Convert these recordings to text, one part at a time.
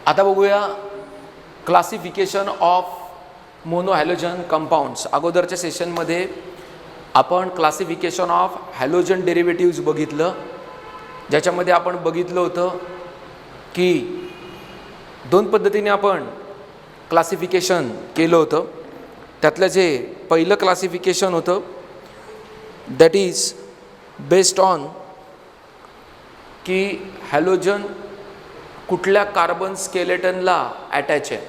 आता बघूया classification of मोनोहॅलोजन compounds. अगोदरच्या सेशनमध्ये आपण क्लासिफिकेशन ऑफ हॅलोजन डेरिव्हेटिव्ज बघितलं, ज्याच्यामध्ये आपण बघितलं होतं की दोन पद्धतीने आपण क्लासिफिकेशन केलं होतं. त्यातलं जे पहिलं क्लासिफिकेशन होतं दॅट इज बेस्ड ऑन की हॅलोजन कुठल्या कार्बन स्केलेटनला अटॅच आहे.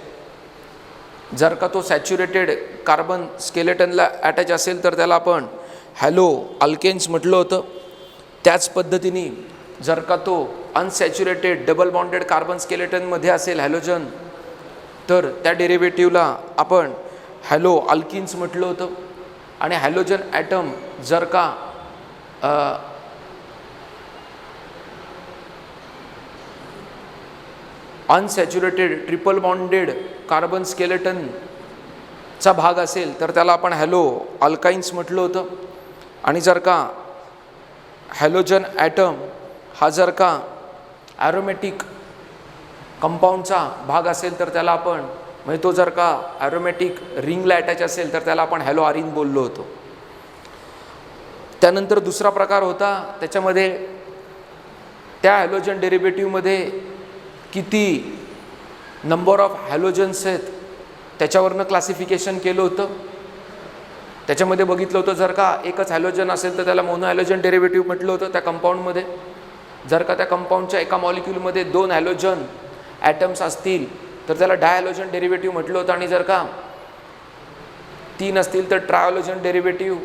जर का तो सॅच्युरेटेड कार्बन स्केलेटनला अटॅच असेल तर त्याला आपण हॅलो अल्केन्स म्हटलं होतं. त्याच पद्धतीने जर का तो अनसॅच्युरेटेड डबल बॉन्डेड कार्बन स्केलेटनमध्ये असेल हॅलोजन, तर त्या डेरिव्हेटिव्हला आपण हॅलो अल्किन्स म्हटलं होतं. आणि हॅलोजन ॲटम जर का अनसॅच्युरेटेड ट्रिपल बॉन्डेड कार्बन स्केलेटनचा भाग असेल तर त्याला आपण हॅलो अल्काइन्स म्हटलं होतं. आणि जर का हॅलोजन ॲटम हा जर का ॲरोमॅटिक कंपाऊंडचा भाग असेल तर त्याला आपण म्हणजे तो जर का ॲरोमॅटिक रिंगला अटॅच असेल तर त्याला आपण हॅलो आरिन बोललो होतो. त्यानंतर दुसरा प्रकार होता, त्याच्यामध्ये त्या हॅलोजन डेरिव्हेटिव्हमध्ये किती नंबर ऑफ हॅलोजन्स आहेत त्याच्यावरनं क्लासिफिकेशन केलं होतं. त्याच्यामध्ये बघितलं होतं जर का एकच हॅलोजन असेल तर त्याला मोनो हॅलोजन डेरिव्हेटिव्ह म्हटलं होतं त्या कंपाऊंडमध्ये. जर का त्या कंपाऊंडच्या एका मॉलिक्यूलमध्ये 2 हॅलोजन ॲटम्स असतील तर त्याला डायहॅलोजन डेरिव्हेटिव्ह म्हटलं होतं. आणि जर का 3 असतील तर ट्रायहॅलोजन डेरिव्हेटिव्ह,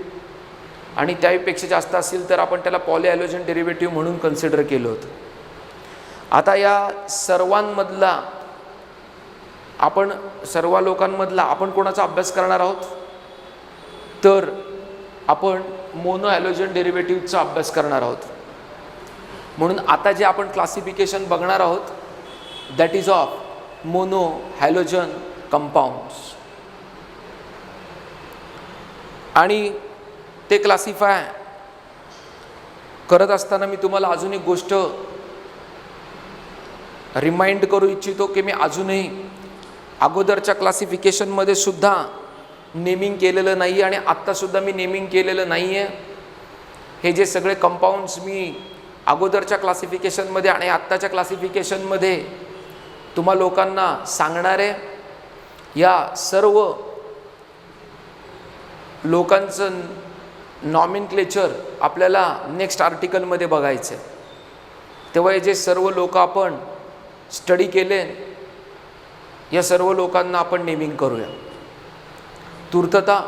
आणि त्यापेक्षा जास्त असतील तर आपण त्याला पॉलीहॅलोजन डेरिव्हेटिव्ह म्हणून कन्सिडर केलं होतं. आता या सर्वांमधला आपण सर्व लोकांमधला आपण कोणाचा अभ्यास करणार आहोत, तर आपण मोनो हॅलोजन डेरिव्हेटिव्हचा अभ्यास करणार आहोत. म्हणून आता जे आपण क्लासिफिकेशन बघणार आहोत that is of mono halogen compounds. आणि ते क्लासिफाय करत असताना मी तुम्हाला अजून एक गोष्ट रिमाइंड करू इच्छितो की मी अजूनही अगोदरच्या क्लासिफिकेशनमध्ये सुद्धा नेमिंग केलेलं नाही आहे आणि आत्तासुद्धा मी नेमिंग केलेलं नाही आहे. हे जे सगळे कंपाऊंड्स मी अगोदरच्या क्लासिफिकेशनमध्ये आणि आत्ताच्या क्लासिफिकेशनमध्ये तुम्हा लोकांना सांगणार आहे, या सर्व लोकांचं नॉमिनक्लेचर आपल्याला नेक्स्ट आर्टिकलमध्ये बघायचं आहे. तेव्हा हे जे सर्व लोक आपण स्टडी केले या सर्व लोकांना आपण नेमिंग करूया. तूर्तता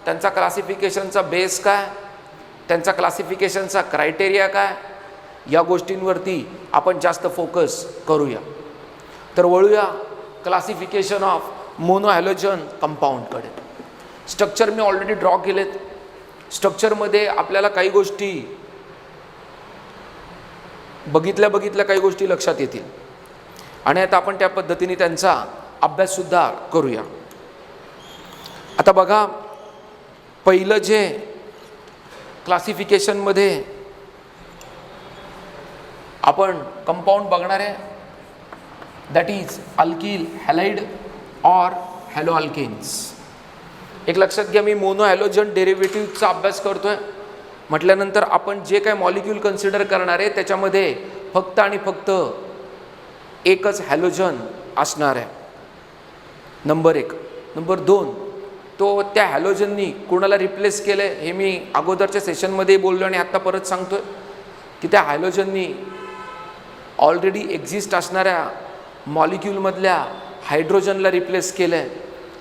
त्यांचा क्लासिफिकेशनचा बेस काय, त्यांचा क्लासिफिकेशनचा क्रायटेरिया काय, या गोष्टींवरती आपण जास्त फोकस करूया. तर वळूया क्लासिफिकेशन ऑफ मोनो हॅलोजन कंपाऊंडकडे. स्ट्रक्चर मी ऑलरेडी ड्रॉ केलेत. स्ट्रक्चरमध्ये आपल्याला काही गोष्टी बघितल्या काही गोष्टी लक्षात येतील आणि आता आपण त्या पद्धतीने त्यांचा अभ्याससुद्धा करूया. आता बघा, पहिलं जे क्लासिफिकेशनमध्ये आपण कंपाऊंड बघणार आहे that is alkyl halide or haloalkanes. एक लक्षात घ्या, मी मोनो हॅलोजन डेरिव्हेटिव्हचा अभ्यास करतोय म्हटल्यानंतर आपण जे काय मॉलिक्यूल कन्सिडर करणार आहे त्याच्यामध्ये फक्त आणि फक्त एकच हॅलोजन असणार आहे. नंबर 1. नंबर 2, तो त्या हॅलोजननी कोणाला रिप्लेस केलं आहे हे मी अगोदरच्या सेशनमध्ये बोललो आणि आत्ता परत सांगतोय की त्या हॅलोजननी ऑलरेडी एक्झिस्ट असणाऱ्या मॉलिक्यूलमधल्या हायड्रोजनला रिप्लेस केलं आहे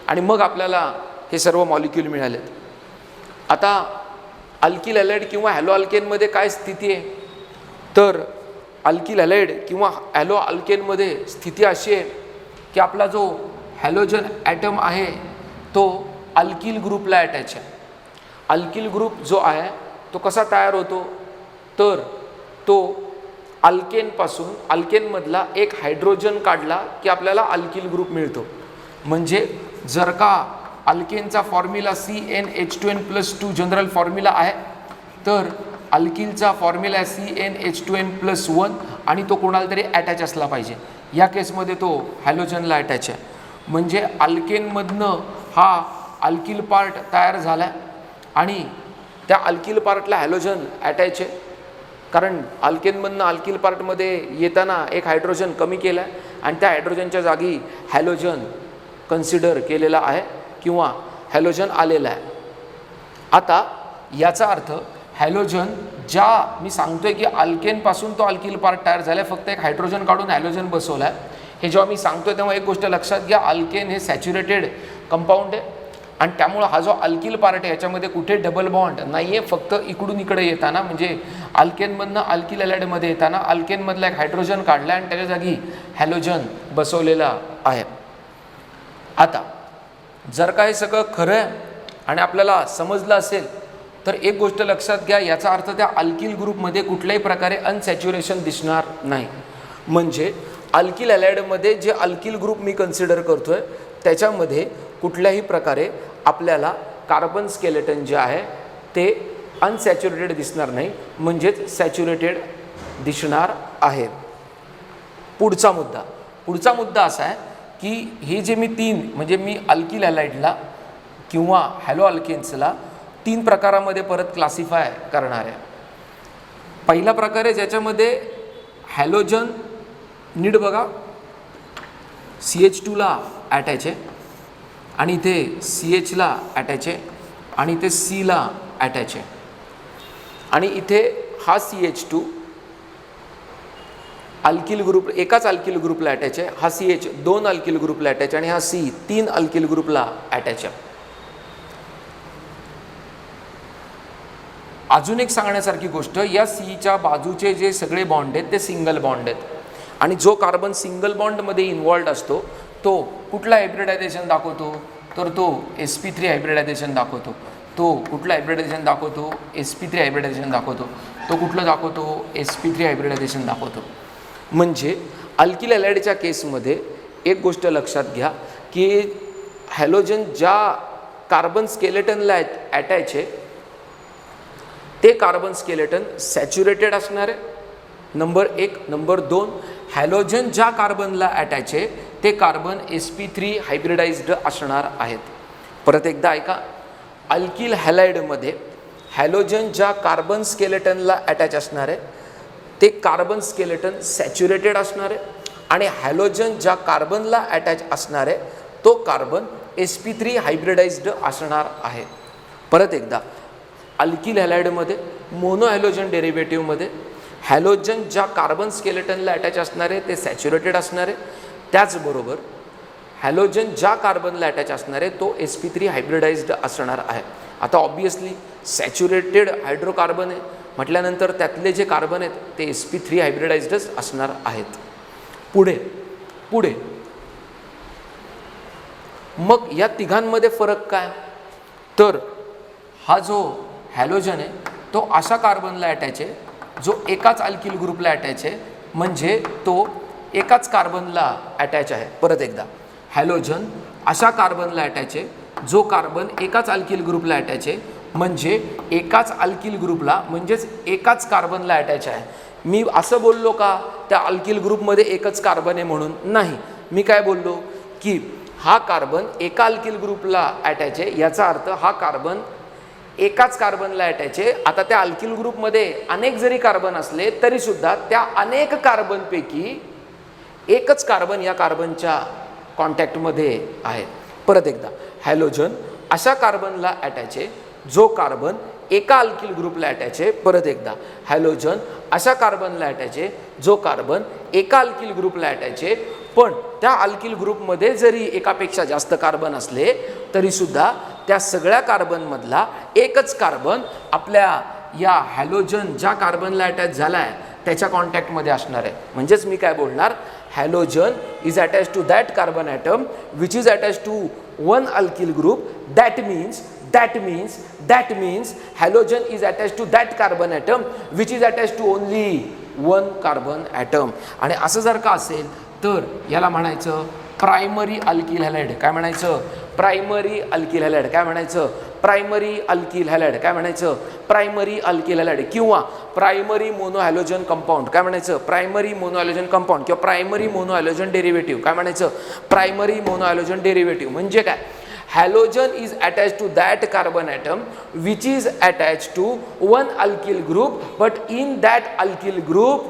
आणि मग आपल्याला हे सर्व मॉलिक्यूल मिळाले. आता अल्किल हॅलाइड किंवा हॅलो अल्केनमध्ये काय स्थिती आहे, तर अल्किल हॅलाइड किंवा हॅलो अल्केनमध्ये स्थिती अशी आहे की आपला जो हॅलोजन ॲटम आहे तो अल्किल ग्रुपला अटॅच आहे. अल्किल ग्रुप जो आहे तो कसा तयार होतो, तर तो अल्केनपासून अल्केनमधला एक हायड्रोजन काढला की आपल्याला अल्किल ग्रुप मिळतो. म्हणजे जर का अल्केनचा फॉर्म्युला CnH2n+2 जनरल फॉर्म्युला आहे तर अल्किलचा फॉर्म्युला CnH2n+1 आणि तो कोणाला तरी अटॅच असला पाहिजे. या केसमध्ये तो हॅलोजनला अटॅच आहे. म्हणजे अल्केनमधनं हा अल्किल पार्ट तयार झाला आणि त्या अल्किल पार्टला हॅलोजन अटॅच आहे, कारण अल्केनमधनं अल्किल पार्टमध्ये येताना एक हायड्रोजन कमी केला आहे आणि त्या हायड्रोजनच्या जागी हॅलोजन कन्सिडर केलेला आहे किंवा हॅलोजन आलेला आहे. आता याचा अर्थ हॅलोजन मी सांगतोय की अल्केनपासून तो अल्किल पार्ट तयार झाला आहे, फक्त एक हायड्रोजन काढून हॅलोजन बसवला आहे. हे जेव्हा मी सांगतोय तेव्हा एक गोष्ट लक्षात घ्या, अल्केन हे सॅच्युरेटेड कंपाऊंड आहे आणि त्यामुळं हा जो अल्किल पार्ट आहे याच्यामध्ये कुठे डबल बॉन्ड नाही आहे. फक्त इकडून इकडे येताना म्हणजे अल्केनमधनं अल्किल हॅलाइडमध्ये येताना अल्केनमधला एक हायड्रोजन काढला आणि त्याच्या जागी हॅलोजन बसवलेला आहे. आता जर का हे सगळं खरं आहे आणि आपल्याला समजलं असेल तर एक गोष्ट लक्षात घ्या, याचा अर्थ त्या अल्किल ग्रुपमध्ये कुठल्याही प्रकारे अनसॅच्युरेशन दिसणार नाही. म्हणजे अल्किल हॅलाइडमध्ये जे अल्किल ग्रुप मी कन्सिडर करतोय त्याच्यामध्ये कुठल्याही प्रकारे आपल्याला कार्बन स्केलेटन जे आहे ते अनसॅच्युरेटेड दिसणार नाही, म्हणजेच सॅच्युरेटेड दिसणार आहे. पुढचा मुद्दा असा आहे की हे जे मी म्हणजे मी अल्किल हॅलाइडला किंवा हॅलो अल्केन्सला 3 प्रकारामध्ये परत क्लासिफाय करणार आहे. पहिला प्रकार आहे ज्याच्यामध्ये हॅलोजन नीट बघा CH2ला अटॅच आहे आणि इथे CHला अटॅच आहे आणि इथे Cला अटॅच आहे आणि इथे हा CH2 अल्किल ग्रुप एकाच अल्किल ग्रुपला अटॅच आहे, हा CH 2 अल्किल ग्रुपला अटॅच आणि हा C 3 अल्किल ग्रुपला अटॅच आहे. अजून एक सांगण्यासारखी गोष्ट, या Cच्या बाजूचे जे सगळे बॉन्ड आहेत ते सिंगल बॉन्ड आहेत आणि जो कार्बन सिंगल बॉन्डमध्ये इन्वॉल्ड असतो तो कुठला हायब्रिडायझेशन दाखवतो, तर तो sp3 हायब्रिडायझेशन दाखवतो. तो कुठला हायब्रिडायझेशन दाखवतो, sp3 हायब्रिडायझेशन दाखवतो. तो कुठलं दाखवतो, sp3 हायब्रिडायझेशन दाखवतो. म्हणजे अल्किल हॅलाइडच्या केसमध्ये एक गोष्ट लक्षात घ्या की हॅलोजन ज्या कार्बन स्केलेटनला अटॅच आहे ते कार्बन स्केलेटन सॅच्युरेटेड असणार आहे, नंबर 1. नंबर 2, हॅलोजन ज्या कार्बनला अटॅच आहे ते कार्बन sp3 हायब्रिडाइज्ड असणार आहेत. परत एकदा ऐका, अल्किल हॅलाइडमध्ये हॅलोजन ज्या कार्बन स्केलेटनला अटॅच असणार आहे ते कार्बन स्केलेटन सॅच्युरेटेड असणार आहे आणि हॅलोजन ज्या कार्बनला अटॅच असणार आहे तो कार्बन sp3 हायब्रिडाइज्ड असणार आहे. परत एकदा, अल्किल हॅलाइडमध्ये मोनो हॅलोजन डेरिव्हेटिव्हमध्ये हॅलोजन ज्या कार्बन स्केलेटनला अटॅच असणार आहे ते सॅच्युरेटेड असणार आहे, त्याचबरोबर हॅलोजन ज्या कार्बनला अटॅच असणार आहे तो sp3 हायब्रिडाइज्ड असणार आहे. आता ऑब्वियसली सॅच्युरेटेड हायड्रोकार्बन आहे म्हटल्यानंतर त्यातले जे कार्बन आहेत ते sp3 हायब्रिडाइज्डच असणार आहेत. पुढे मग या तिघांमध्ये फरक काय, तर हा जो हॅलोजन आहे तो अशा कार्बनला अटॅच आहे जो एकाच अल्किल ग्रुपला अटॅच आहे, म्हणजे तो एकाच कार्बनला अटॅच आहे. परत एकदा, हॅलोजन अशा कार्बनला अटॅच आहे जो कार्बन एकाच अल्किल ग्रुपला अटॅच आहे, म्हणजे एकाच अल्किल ग्रुपला म्हणजेच एकाच कार्बनला अटॅच आहे. मी असं बोललो का त्या अल्किल ग्रुपमध्ये एकच कार्बन आहे म्हणून, नाही. मी काय बोललो की हा कार्बन एका अल्किल ग्रुपला अटॅच आहे, याचा अर्थ हा कार्बन एकाच कार्बनला अटॅच आहे. आता त्या अल्किल ग्रुपमध्ये अनेक जरी कार्बन असले तरी सुद्धा त्या अनेक कार्बनपैकी एकच कार्बन या कार्बनच्या कॉन्टॅक्टमध्ये आहे. परत एकदा, हॅलोजन अशा कार्बनला अटॅच आहे जो कार्बन एका अल्किल ग्रुपला अटॅच आहे. परत एकदा, हॅलोजन अशा कार्बनला अटॅच आहे जो कार्बन एका अल्किल ग्रुपला अटॅच आहे, पण त्या अल्किल ग्रुपमध्ये जरी एकापेक्षा जास्त कार्बन असले तरीसुद्धा त्या सगळ्या कार्बनमधला एकच कार्बन आपल्या या हॅलोजन ज्या कार्बनला अटॅच झाला आहे त्याच्या कॉन्टॅक्टमध्ये असणार आहे. म्हणजेच मी काय बोलणार, halogen is attach to that carbon atom which is attach to one alkyl group. That means halogen is attached to that carbon atom which is attached to only one carbon atom. आणि असं जर का असेल तर याला म्हणायचं primary alkyl halide. काय म्हणायचं, प्रायमरी अल्किल हॅलाइड. काय म्हणायचं, प्रायमरी अल्किल हॅलाइड, काय म्हणायचं, प्रायमरी अल्किल हॅलाइड, किंवा प्रायमरी मोनोहॅलोजन कंपाऊंड, काय म्हणायचं, प्रायमरी मोनोहॅलोजन कंपाऊंड, किंवा प्रायमरी मोनोहॅलोजन डेरिव्हेटिव्ह, काय म्हणायचं, प्रायमरी मोनोहॅलोजन डेरिव्हेटिव्ह. म्हणजे काय, halogen is attached to that carbon atom which is attached to one alkyl group, but in that alkyl group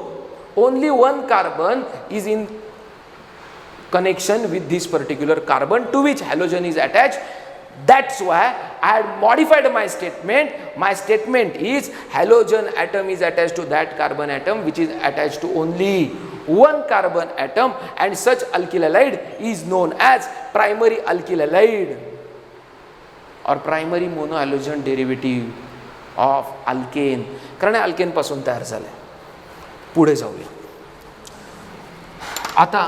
only one carbon is in connection with this particular carbon to which halogen is attached. That's why I had modified my statement. My statement is halogen atom is attached to that carbon atom which is attached to only one carbon atom, and such alkyl halide is known as primary alkyl halide or primary monohalogen derivative of alkane. कारण alkane पासून तयार झाले. पुढे जाऊया. आता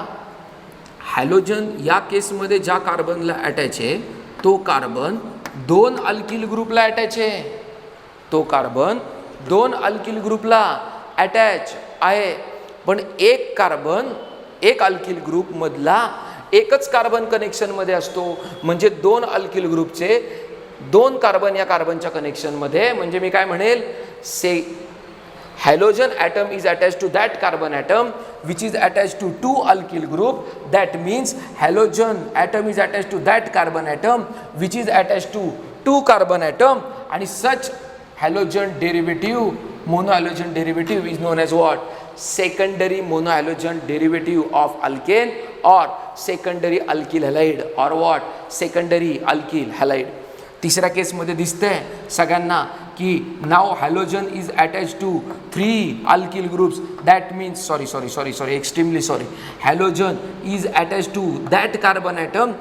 halogen या केसमध्ये ज्या कार्बनला अटॅच आहे तो कार्बन दोन अल्किल ग्रुपला अटॅच आहे, तो कार्बन दोन अल्किल ग्रुपला अटॅच आहे. पण एक कार्बन एक अल्किल ग्रुपमधला एकच कार्बन कनेक्शनमध्ये असतो. म्हणजे दोन अल्किल ग्रुपचे दोन कार्बन या कार्बनच्या कनेक्शनमध्ये, म्हणजे मी काय म्हणेल, halogen atom is attached to that carbon atom which is attached to two alkyl group. That means halogen atom is attached to that carbon atom which is attached to two carbon atom, and such halogen derivative, monohalogen derivative is known as what? Secondary monohalogen derivative of alkane or secondary alkyl halide or what? Secondary alkyl halide. तिसऱ्या केसमध्ये दिसतंय सगळ्यांना की नाव halogen is attach to three alkyl groups. That means sorry extremely sorry, halogen is attach to that carbon atom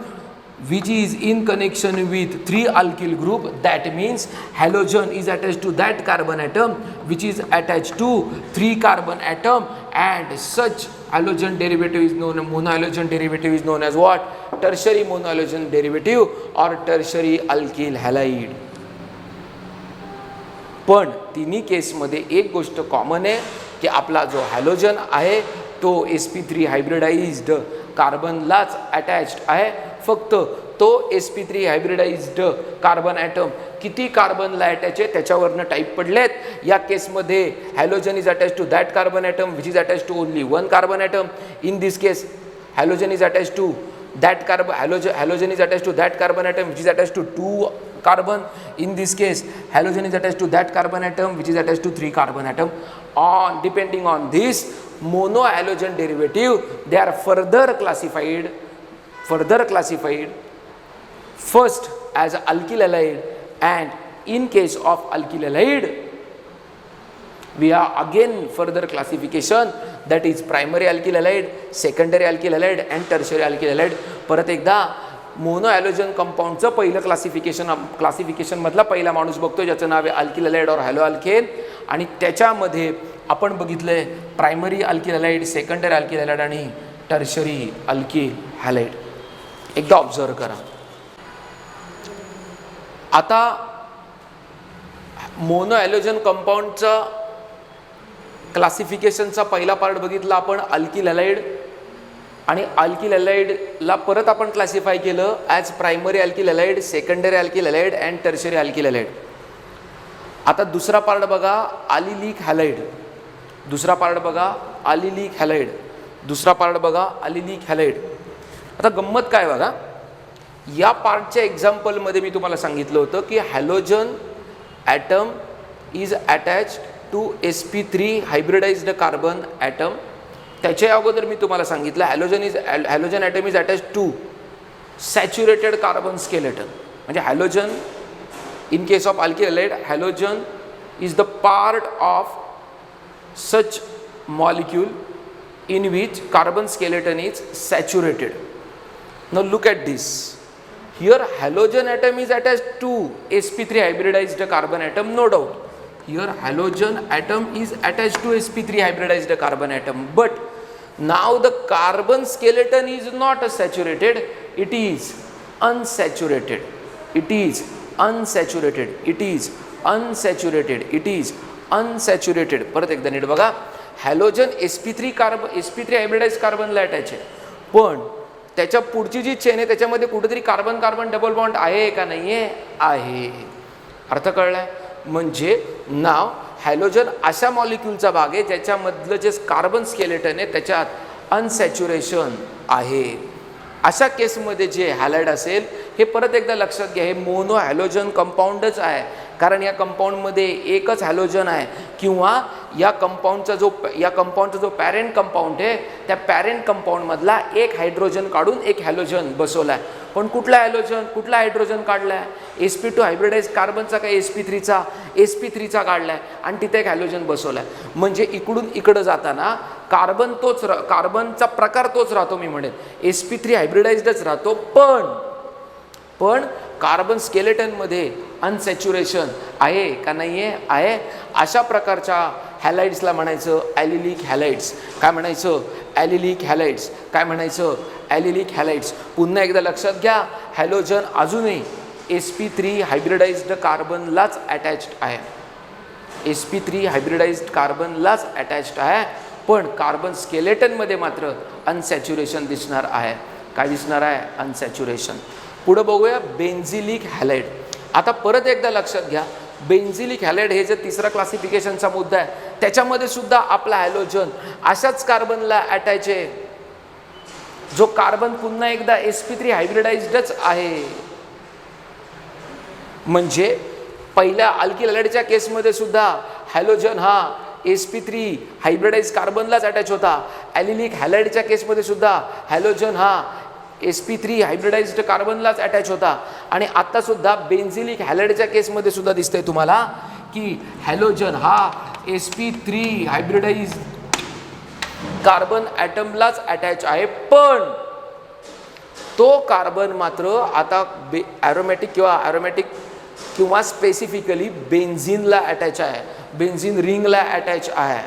which is in connection with three alkyl group. That means halogen is attached to that carbon atom which is attached to three carbon atom, and such halogen derivative is known, monohalogen derivative is known as what? Tertiary monohalogen derivative or tertiary alkyl halide. पण तिन्ही केसमध्ये एक गोष्ट common आहे की आपला जो halogen आहे तो sp3 हायब्रिडाइज्ड कार्बनलाच अटॅच्ड आहे. फक्त तो sp3 हायब्रिडाइज्ड कार्बन ॲटम किती कार्बनला अटॅच आहे त्याच्यावरनं टाईप पडलेत. या केसमध्ये halogen is attach to that carbon atom which is attach to only one carbon atom. In this case halogen is attach to that halogen is attached to that carbon atom which is attached to two carbon. In this case halogen is attached to that carbon atom which is attached to three carbon atom. On depending on this monohalogen derivative, they are further classified first as alkyl halide, and in case of alkyl halide we have again further classification, that is primary alkyl halide, secondary alkyl halide and tertiary alkyl halide. परत एकदा mono halogen कंपाऊंडचं पहिलं classification मधला पहिला माणूस बघतो ज्याचं नाव आहे alkyl halide और हॅलो अल्केन, आणि त्याच्यामध्ये आपण बघितलंय primary alkyl halide, secondary alkyl halide आणि टर्शरी अल्किल हॅलाइड. एकदा ऑब्झर्व करा. आता मोनो हॅलोजन कंपाऊंडचा क्लासिफिकेशनचा पहिला पार्ट बघितला आपण अल्किल हॅलाइड, आणि अल्किल हॅलाइडला परत आपण क्लासिफाय केलं as primary alkyl halide, secondary alkyl halide and tertiary alkyl halide. आता दुसरा पार्ट बघा अलिलिक हॅलाइड, दुसरा पार्ट बघा अलिलिक हॅलाइड, दुसरा पार्ट बघा अलिलिक हॅलाइड. आता गंमत काय बघा, या पार्टच्या एक्झाम्पलमध्ये मी तुम्हाला सांगितलं होतं की halogen atom is attach to sp3 hybridized carbon atom. त्याच्या अगोदर मी तुम्हाला सांगितलं halogen atom is attach to saturated carbon skeleton. म्हणजे halogen in case of alkyl halide, halogen is the part of such molecule in which carbon skeleton is saturated. Now look at this. Here halogen atom is attached to sp3 hybridized carbon atom, no doubt. Here halogen atom is attached to sp3 hybridized carbon atom, but now the carbon skeleton is not saturated, it is unsaturated, it is unsaturated, it is unsaturated, it is unsaturated. परत एकदा नीट बघा, halogen sp3 hybridise कार्बनला attach आहे, पण त्याच्या पुढची जी chain आहे त्याच्यामध्ये कुठेतरी कार्बन कार्बन डबल बॉन्ड आहे का नाही आहे. अर्थ कळलाय? म्हणजे नाव हॅलोजन अशा मॉलिक्यूलचा भाग आहे ज्याच्यामधलं जे कार्बन स्केलेटन आहे त्याच्यात अनसॅच्युरेशन आहे. अशा केसमध्ये जे हॅलाइड असेल हे परत एकदा लक्षात घ्या, हे मोनो हॅलोजन कंपाऊंडच आहे, कारण या कंपाऊंडमध्ये एकच हॅलोजन आहे किंवा या कंपाऊंडचा जो पॅरेंट कंपाऊंड आहे त्या पॅरेंट कंपाऊंडमधला एक हायड्रोजन काढून एक हॅलोजन बसवला आहे. पण कुठला हायड्रोजन काढला आहे? sp2 हायब्रिडाइज कार्बनचा का sp3चा काढला आहे आणि तिथे एक हॅलोजन बसवला आहे. म्हणजे इकडून इकडं जाताना कार्बनचा प्रकार तोच राहतो, मी म्हणेन sp3 हायब्रिडाइज्डच राहतो, पण कार्बन स्केलेटनमध्ये अनसॅच्युरेशन आहे का नाही आहे. अशा प्रकारच्या हॅलाइड्सला म्हणायचं ॲलिलिक हॅलाइड्स. काय म्हणायचं? ॲलिलिक हॅलाइड्स. काय म्हणायचं? ॲलिलिक हॅलाइड्स. पुन्हा एकदा लक्षात घ्या, हॅलोजन अजूनही sp3 हायब्रिडाइज्ड कार्बनलाच अटॅच्ड आहे. sp3 हायब्रिडाइज्ड कार्बनलाच अटॅच्ड आहे, पण कार्बन स्केलेटनमध्ये मात्र अनसॅच्युरेशन दिसणार आहे. काय दिसणार आहे? अनसॅच्युरेशन. पुढं बघूया बेन्झिलिक हॅलाइड. आता परत एकदा लक्षात घ्या, बेन्झिलिक हॅलाइड हे जे तिसरा क्लासिफिकेशनचा मुद्दा आहे त्याच्यामध्ये सुद्धा आपला हॅलोजन अशाच कार्बनला अटॅच आहे जो कार्बन पुन्हा एकदा sp3 हायब्रिडाइज्डच आहे. म्हणजे पहिल्या अल्किल हॅलाइडच्या केसमध्ये सुद्धा हॅलोजन हा sp3 हायब्रिडाइज कार्बनलाच अटॅच होता. ॲलिलिक हॅलाइडच्या केसमध्ये सुद्धा हॅलोजन हा sp3 हायब्रिडाइज्ड कार्बनलाच अटॅच होता. आणि आता सुद्धा बेन्झिलिक हॅलाइडच्या केसमध्ये सुद्धा दिसतंय तुम्हाला की हॅलोजन हा sp3 हायब्रिडाइज कार्बन ॲटमलाच अटॅच आहे, पण तो कार्बन मात्र आता ॲरोमॅटिक किंवा स्पेसिफिकली बेन्झिनला अटॅच आहे, बेन्झिन रिंगला अटॅच आहे.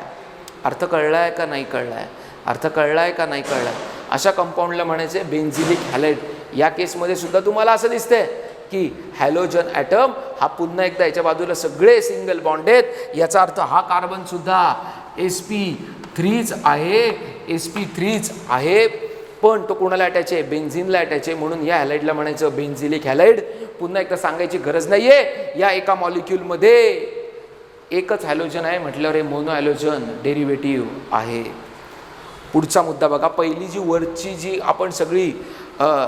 अर्थ कळलाय का नाही कळलाय? अर्थ कळलाय का नाही कळलाय? अशा कंपाऊंडला म्हणायचे बेन्झिलिक हॅलाइड. या केसमध्ये सुद्धा तुम्हाला असं दिसतंय की हॅलोजन ॲटम हा पुन्हा एकदा याच्या बाजूला सगळे सिंगल बॉन्ड आहेत. याचा अर्थ हा कार्बन सुद्धा sp3च आहे, पण तो कोणाला अटॅच आहे? बेन्झिनला अटॅच आहे. म्हणून या हॅलाइडला म्हणायचं बेन्झिलिक हॅलाइड. पुन्हा एकदा सांगायची गरज नाहीये, या एका मॉलिक्यूलमध्ये एकच हॅलोजन आहे म्हटल्यावर हे मोनो हॅलोजन डेरिव्हेटिव्ह आहे. पुढचा मुद्दा बघा, पहिली जी वरची जी आपण सगळी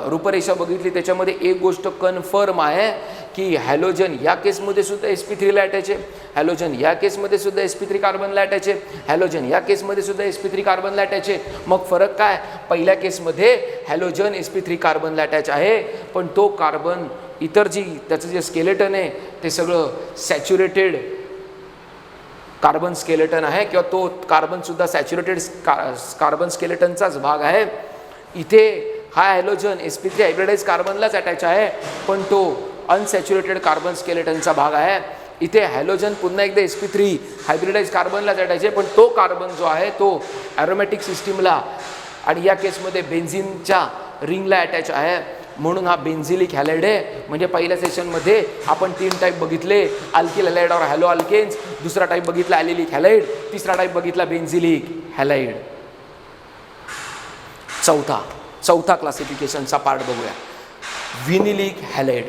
रूपरेषा बघितली त्याच्यामध्ये एक गोष्ट कन्फर्म आहे की हॅलोजन या केसमध्ये सुद्धा sp3ला अटॅच आहे, हॅलोजन या केसमध्ये सुद्धा sp3 कार्बनला अटॅच आहे, हॅलोजन या केसमध्ये सुद्धा sp3 कार्बनला अटॅच आहे. मग फरक काय? पहिल्या केसमध्ये हॅलोजन sp3 कार्बनला अटॅच आहे, पण तो कार्बन इतर त्याचं जे स्केलेटन आहे ते सगळं सॅच्युरेटेड कार्बन स्केलेटन आहे किंवा तो कार्बनसुद्धा सॅच्युरेटेड कार्बन स्केलेटनचाच भाग आहे. इथे हा हॅलोजन sp3 हायब्रिडाइज कार्बनलाच अटॅच आहे, पण तो अनसॅच्युरेटेड कार्बन स्केलेटनचा भाग आहे. इथे हॅलोजन पुन्हा एकदा sp3 हायब्रिडाइज कार्बनलाच अटॅच आहे, पण तो कार्बन जो आहे तो ॲरोमॅटिक सिस्टीमला आणि या केसमध्ये बेन्झिनच्या रिंगला अटॅच आहे. म्हणून हा बेन्झिलिक हॅलाइड आहे. म्हणजे पहिल्या सेशनमध्ये आपण 3 टाईप बघितले, अल्किल हॅलाइड और हॅलो अल्केन्स. दुसरा टाईप बघितला ॲलिलिक हॅलाइड. तिसरा टाईप बघितला बेन्झिलिक हॅलाइड. चौथा क्लासिफिकेशनचा पार्ट बघूया, व्हिनिलिक हॅलाइड.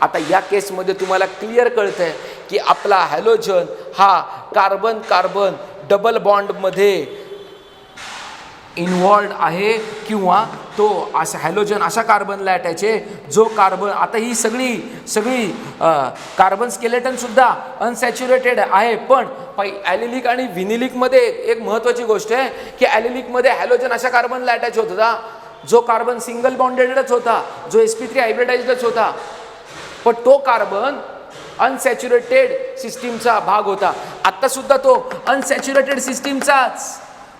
आता या केसमध्ये तुम्हाला क्लिअर कळतंय की आपला हॅलोजन हा कार्बन कार्बन डबल बॉन्डमध्ये इन्व्हॉल्ड आहे किंवा तो असा हॅलोजन अशा कार्बनला अटॅच आहे जो कार्बन, आता ही सगळी कार्बन स्केलेटन सुद्धा अनसॅच्युरेटेड आहे. पण ॲलिलिक आणि व्हिनिलिकमध्ये एक महत्त्वाची गोष्ट आहे की ॲलिलिकमध्ये हॅलोजन अशा कार्बनला अटॅच होत होता जो कार्बन सिंगल बॉन्डेडच होता, जो sp3 हायब्रिडाइज्डच होता, पण तो कार्बन अनसॅच्युरेटेड सिस्टीमचा भाग होता. आत्ता सुद्धा तो अनसॅच्युरेटेड सिस्टीमचाच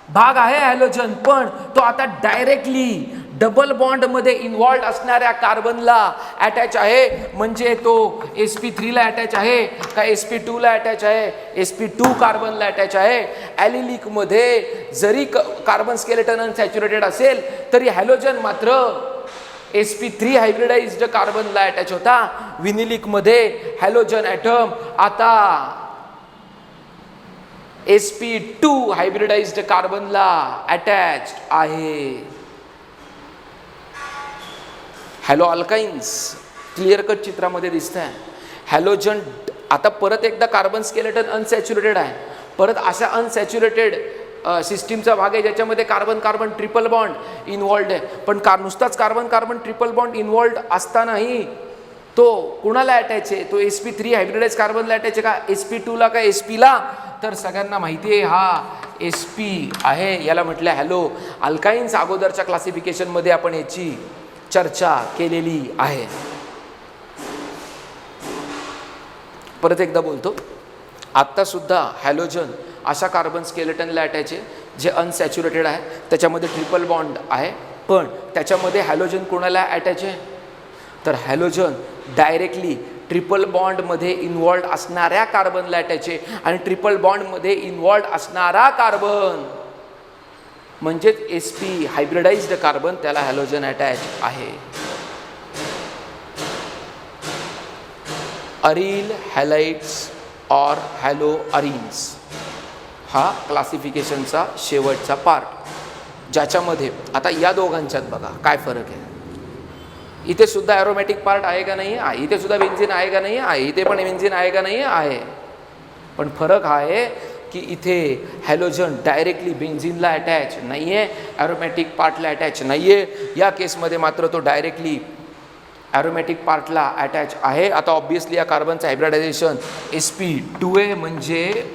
भाग आहे हॅलोजन, पण तो आता डायरेक्टली डबल बॉन्डमध्ये इन्व्हॉल्ड असणाऱ्या कार्बनला अटॅच आहे. म्हणजे तो sp3ला अटॅच आहे का sp2ला अटॅच आहे? sp2 कार्बनला अटॅच आहे. ॲलिलिकमध्ये जरी कार्बन स्केलेटन अनसॅच्युरेटेड असेल तरी हॅलोजन मात्र sp3 हायब्रिडाइज्ड कार्बनला अटॅच होता. व्हिनिलिकमध्ये हॅलोजन ॲटम आता sp2 हायब्रिडाइज्ड कार्बनला अटॅच्ड आहे. हॅलो अल्काइन्स क्लिअर कट चित्रामध्ये दिसत आहे. हॅलोजन आता परत एकदा कार्बन स्केलेटन अनसॅच्युरेटेड आहे. परत अशा अनसॅच्युरेटेड सिस्टीमचा भाग आहे ज्याच्यामध्ये carbon carbon triple bond involved आहे. पण नुसताच carbon carbon triple bond involved असतानाही तो कुणाला अटॅच आहे? तो sp3 हायब्रिडाइज कार्बनला अटॅच आहे का sp2ला का sp ला? तर सगळ्यांना माहिती आहे हा sp आहे. याला म्हटलं हॅलो अल्काइन्स. अगोदरच्या क्लासिफिकेशनमध्ये आपण याची चर्चा केलेली आहे. परत एकदा बोलतो, आत्तासुद्धा हॅलोजन अशा कार्बन स्केलेटनला अटॅच आहे जे अनसॅच्युरेटेड आहे, त्याच्यामध्ये ट्रिपल बॉन्ड आहे. पण त्याच्यामध्ये हॅलोजन कोणाला अटॅच आहे? तर हॅलोजन डायरेक्टली ट्रिपल बॉन्डमध्ये इन्व्हॉल्ड असणाऱ्या कार्बनला अटॅच आहे. आणि ट्रिपल बॉन्डमध्ये इन्व्हॉल्ड असणारा कार्बन म्हणजेच sp हायब्रिडाइज्ड कार्बन, त्याला हॅलोजन अटॅच आहे. अरिल हॅलाइड्स और हॅलो अरिन्स हा क्लासिफिकेशनचा शेवटचा पार्ट, ज्याच्यामध्ये आता या दोघांच्यात बघा काय फरक आहे. इथे सुद्धा ॲरोमॅटिक पार्ट आहे का नाही आहे, इथे सुद्धा बेन्झिन आहे का नाही आहे, इथे पण बेन्झिन आहे का नाही आहे. पण फरक हा आहे की इथे हॅलोजन डायरेक्टली बेन्झिनला अटॅच नाही आहे, ॲरोमॅटिक पार्टला अटॅच नाही आहे. या केसमध्ये मात्र तो डायरेक्टली ॲरोमॅटिक पार्टला अटॅच आहे. आता ऑब्विसली या कार्बनचं हायब्रिडायझेशन sp2a म्हणजे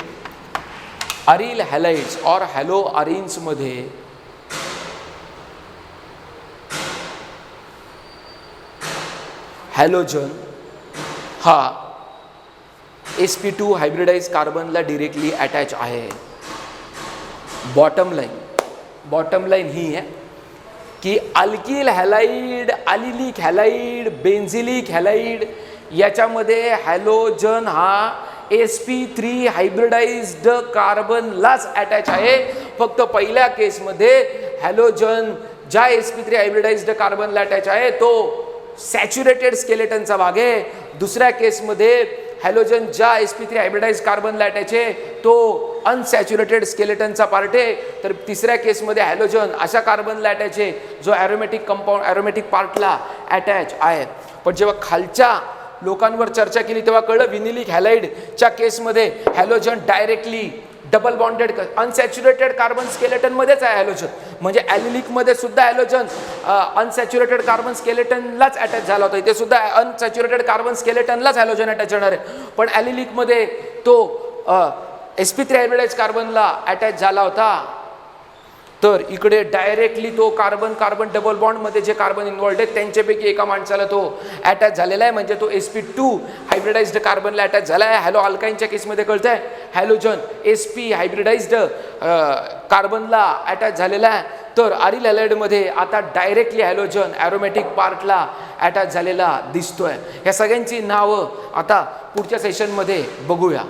अरिल हॅलाइड्स और हॅलो अरिन्समध्ये हॅलोजन हा sp2 हायब्रिडाइज कार्बनला डिरेक्टली अटॅच आहे. बॉटम लाईन ही आहे की अल्किल हॅलाइड, अलिलिक हॅलाइड, बेन्झिलिक हॅलाइड याच्यामध्ये हॅलोजन हा sp3 हायब्रिडाइज्ड कार्बनलाच अटॅच आहे. फक्त पहिल्या केसमध्ये हॅलोजन ज्या sp3 हायब्रिडाइज्ड कार्बनला अटॅच आहे तो सॅच्युरेटेड स्केलेटनचा भाग आहे. दुसऱ्या केसमध्ये हॅलोजन ज्या sp3 हायब्रिडाइज कार्बनला अटॅच आहे तो अनसॅच्युरेटेड स्केलेटनचा पार्ट आहे. तर तिसऱ्या केसमध्ये हॅलोजन अशा कार्बनला अटॅच आहे जो ॲरोमॅटिक पार्टला अटॅच आहे. पण जेव्हा खालच्या लोकांवर चर्चा केली तेव्हा कळलं विनिलिक हॅलाइडच्या केसमध्ये halogen directly double bonded unsaturated carbon स्केलेटनमध्येच आहे हॅलोजन. म्हणजे ॲलिलिकमध्ये सुद्धा हॅलोजन अनसॅच्युरेटेड कार्बन स्केलेटनलाच अटॅच झाला होता. इथे सुद्धा अनसॅच्युरेटेड कार्बन स्केलेटनलाच हॅलोजन अटॅच होणार आहे. पण ॲलिलिकमध्ये तो sp3 हायब्रिडाइज कार्बनला अटॅच झाला होता. तर इकडे डायरेक्टली तो कार्बन कार्बन डबल बॉन्डमध्ये जे कार्बन इन्व्हॉल्ड आहेत त्यांच्यापैकी एका माणसाला तो अटॅच झालेला आहे. म्हणजे तो sp2 हायब्रिडाइज्ड कार्बनला अटॅच झाला आहे. हॅलो अल्काइनच्या केसमध्ये कळतं आहे हॅलोजन sp हायब्रिडाइज्ड कार्बनला अटॅच झालेला आहे. तर अरिल हॅलाइडमध्ये आता डायरेक्टली हॅलोजन ॲरोमॅटिक पार्टला अटॅच झालेला दिसतोय. या सगळ्यांची नावं आता पुढच्या सेशनमध्ये बघूया.